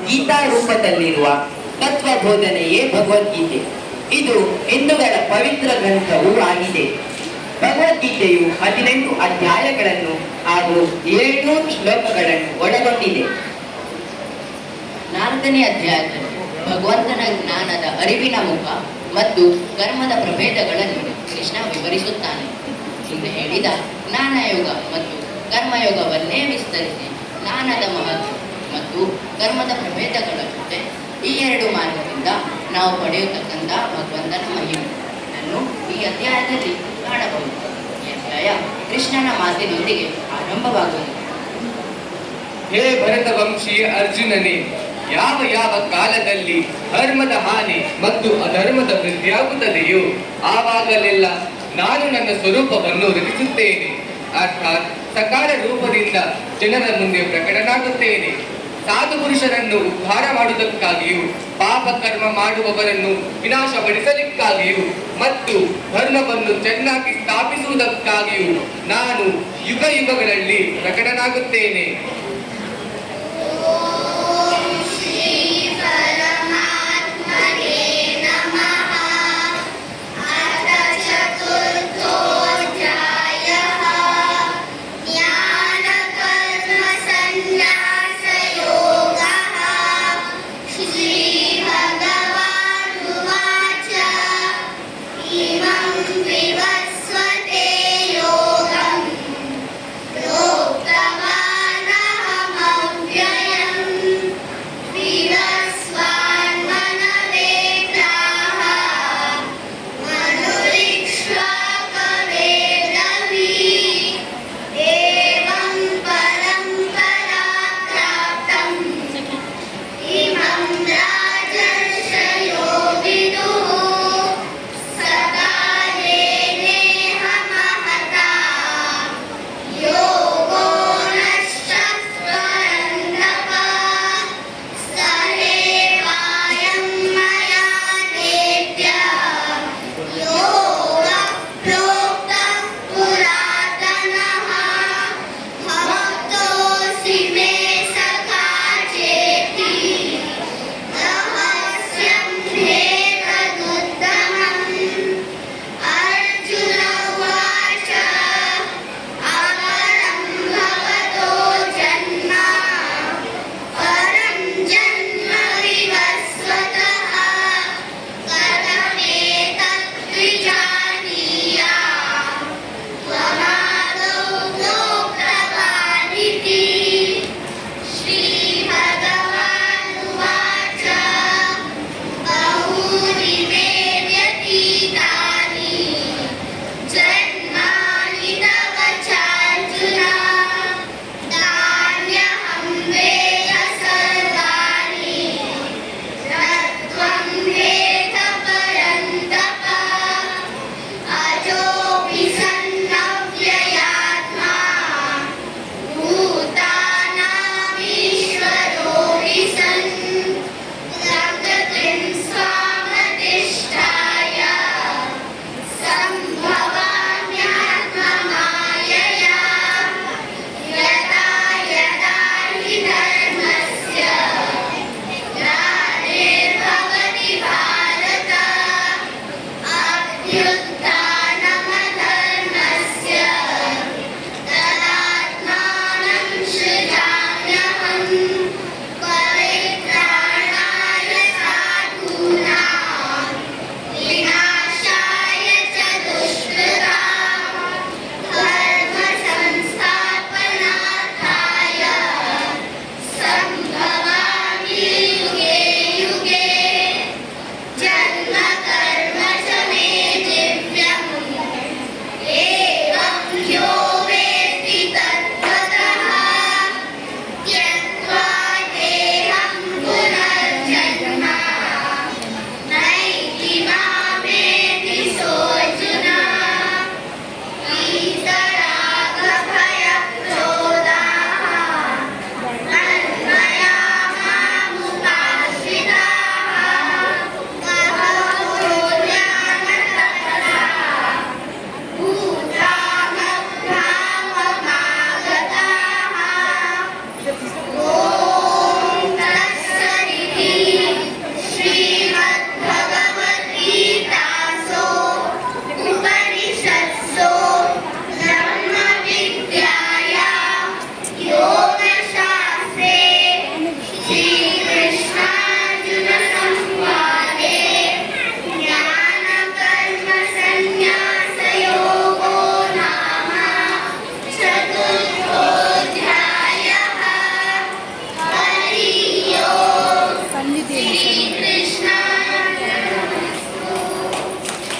ಗೀತಾ ರೂಪದಲ್ಲಿರುವ ತತ್ವಬೋಧನೆಯೇ ಭಗವದ್ಗೀತೆ. ಇದು ಹಿಂದೂಗಳ ಪವಿತ್ರ ಗ್ರಂಥವೂ ಆಗಿದೆ. ಭಗವದ್ಗೀತೆಯು 18 ಅಧ್ಯಾಯಗಳನ್ನು ಹಾಗೂ 700 ಶ್ಲೋಕಗಳನ್ನು ಒಳಗೊಂಡಿದೆ. 4ನೇ ಅಧ್ಯಾಯದಲ್ಲಿ ಭಗವಂತನ ಜ್ಞಾನದ ಅರಿವಿನ ಮುಖ ಮತ್ತು ಕರ್ಮದ ಪ್ರಭೇದಗಳನ್ನು ಕೃಷ್ಣ ವಿವರಿಸುತ್ತಾನೆ. ಹಿಂದೆ ಹೇಳಿದ ಜ್ಞಾನಯೋಗ ಮತ್ತು ಕರ್ಮಯೋಗವನ್ನೇ ವಿಸ್ತರಿಸಿ ಜ್ಞಾನದ ಮಹತ್ವ ಮತ್ತು ಕರ್ಮದ ಪ್ರಭೇದಗಳ ಜೊತೆ ಈ 2 ಮಾರ್ಗದಿಂದ ನಾವು ಪಡೆಯತಕ್ಕಂಥ ಭಗವಂತನ ಮಹಿಮೆಯನ್ನು ಈ ಅಧ್ಯಾಯದಲ್ಲಿ ಕಾಣಬಹುದು. ಈ ಅಧ್ಯಾಯ ಕೃಷ್ಣನ ಮಾತಿನೊಂದಿಗೆ ಆರಂಭವಾಗುವುದು. ಹೇ ಭರತ ವಂಶಿ ಅರ್ಜುನನೇ, ಯಾವ ಯಾವ ಕಾಲದಲ್ಲಿ ಧರ್ಮದ ಹಾನಿ ಮತ್ತು ಅಧರ್ಮದ ವೃದ್ಧಿಯಾಗುತ್ತದೆಯೋ ಆವಾಗಲೆಲ್ಲ ನಾನು ನನ್ನ ಸ್ವರೂಪವನ್ನು ರಚಿಸುತ್ತೇನೆ. ಅರ್ಥಾತ್ ಸಕಾಲ ರೂಪದಿಂದ ಜನರ ಮುಂದೆ ಪ್ರಕಟನಾಗುತ್ತೇನೆ. ಸಾಧು ಪುರುಷರನ್ನು ಉದ್ಧಾರ ಮಾಡುವುದಕ್ಕಾಗಿಯೂ ಪಾಪ ಕರ್ಮ ಮಾಡುವವರನ್ನು ವಿನಾಶಪಡಿಸಲಿಕ್ಕಾಗಿಯೂ ಮತ್ತು ಧರ್ಮವನ್ನು ಚೆನ್ನಾಗಿ ಸ್ಥಾಪಿಸುವುದಕ್ಕಾಗಿಯೂ ನಾನು ಯುಗ ಯುಗಗಳಲ್ಲಿ ಪ್ರಕಟನಾಗುತ್ತೇನೆ.